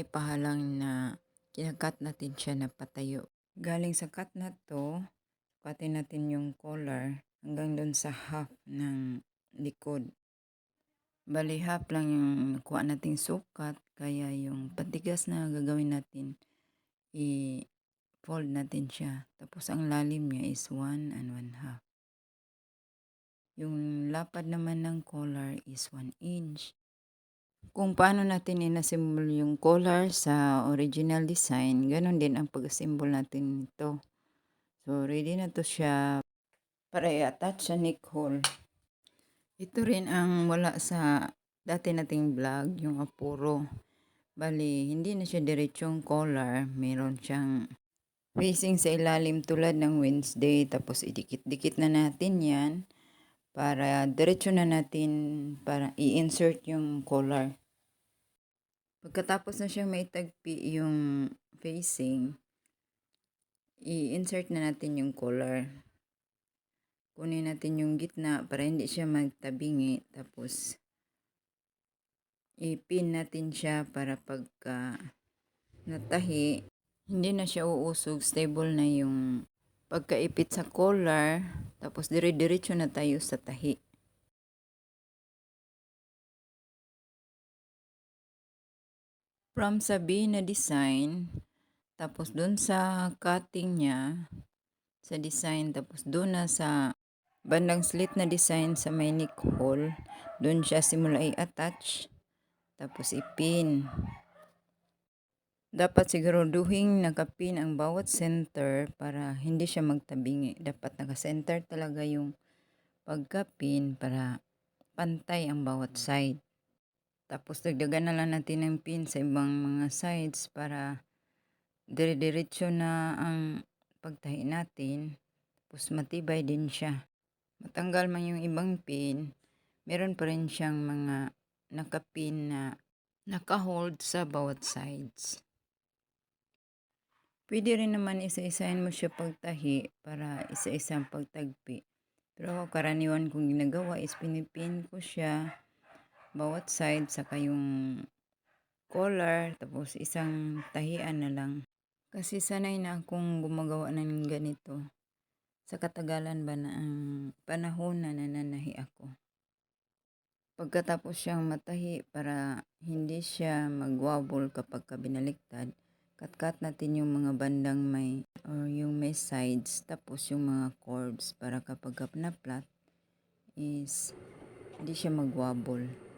Pahalang na kinakat natin siya na patayo. Galing sa cut na 'to, sukatin natin yung collar hanggang dun sa half ng likod. Bale half lang yung nakuha nating sukat kaya yung patigas na gagawin natin, i-fold natin siya. Tapos ang lalim niya is 1 1/2. Yung lapad naman ng collar is 1 inch. Kung paano natin inassemble yung collar sa original design, gano'n din ang pag-assemble natin nito. So, ready na to siya para i-attach sa neck hole. Ito rin ang wala sa dati nating vlog, yung apuro. Bali, hindi na siya diretsong collar. Meron siyang facing sa ilalim tulad ng Wednesday. Tapos, idikit-dikit na natin yan para diretso na natin para i-insert yung collar. Pagkatapos na siyang maitagpi yung facing, i-insert na natin yung collar. Kunin natin yung gitna para hindi siya magtabingi. Tapos, i-pin natin siya para pagka natahi, hindi na siya uusog. Stable na yung pagkaipit sa collar. Tapos, dire-diretso na tayo sa tahi. From sa B na design, tapos dun sa cutting niya, sa design, tapos doon na sa bandang slit na design sa may neck hole, doon siya simula i-attach, tapos ipin. Dapat siguraduhin nakapin ang bawat center para hindi siya magtabingi. Dapat naka-center talaga yung pagkapin para pantay ang bawat side. Tapos dagdagan na lang natin ng pin sa ibang mga sides para dire-diretso na ang pagtahi natin. Tapos matibay din siya. Matanggal man yung ibang pin, meron pa rin siyang mga nakapin na naka-hold sa bawat sides. Pwede rin naman isa-isahin mo siya pagtahi para isa-isang pagtagpi. Pero karaniwan kong ginagawa is pinipin ko siya bawat side saka yung collar tapos isang tahian na lang. Kasi sanay na akong gumagawa ng ganito. Sa katagalan ba na ang panahon na nananahi ako. Pagkatapos siyang matahi para hindi siya mag-wobble kapag binaliktad, cut natin yung mga bandang may or yung may sides tapos yung mga curves para kapag na-flat is hindi siya mag-wobble.